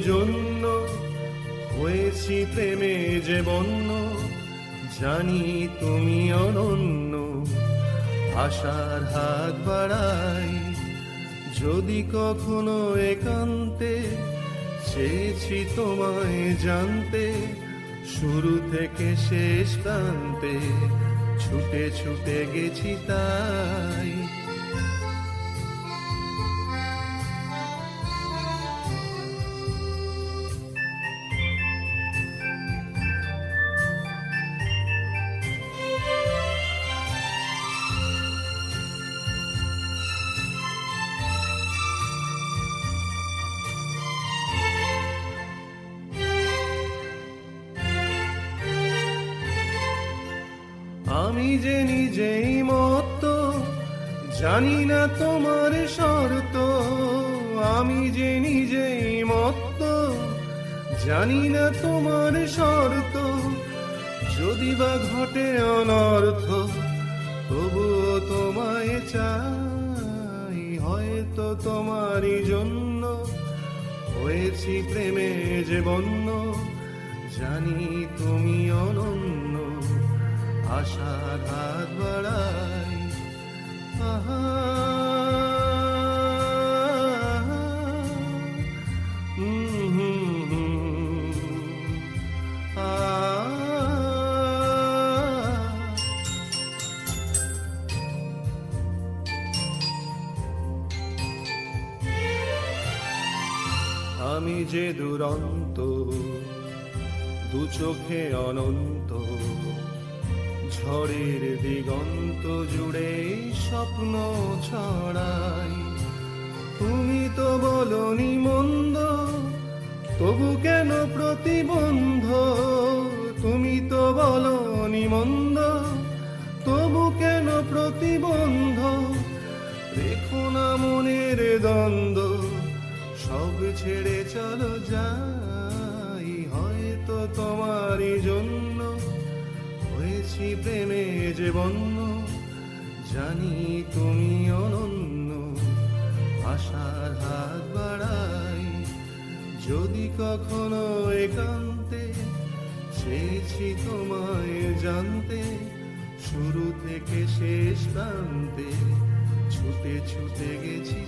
জন্য হয়েছি প্রেমে যে বন্য, জানি তুমি অনন্য। আশার হাত বাড়াই যদি কখনো একান্তে, চেয়েছি তোমায় জানতে শুরু থেকে শেষ প্রান্তে, ছুটে ছুটে গেছি তাই। আমি যে নিজেই মত্ত, জানি না তোমার শর্ত। আমি যে নিজেই মত্ত, জানি না তোমার শর্ত। যদি বা ঘটে অনর্থ, তবুও তোমায় চাই। হয়তো তোমারই জন্য হয়েছি প্রেমে যে বন্য, জানি তুমি অনন্য। আশার হাত বাড়াই, আহা, আমি যে দুরন্ত, দু চোখে অনন্ত, ঝড়ের দিগন্ত জুড়ে স্বপ্ন ছড়াই। তুমি তো বলনি মন্দ, তবু কেন প্রতিবন্ধ? তুমি তো বলনি মন্দ, তবু কেন প্রতিবন্ধ? রেখো না মনের দ্বন্দ্ব, সব ছেড়ে চলো যাই। হয়তো তোমারই জন্য হয়েছি প্রেমে যে বন্য, জানি তুমি অনন্য। আশার হাত বাড়াই যদি কখনো একান্তে, চেয়েছি তোমায় জানতে শুরু থেকে শেষ প্রান্তে, ছুটে ছুটে গেছি।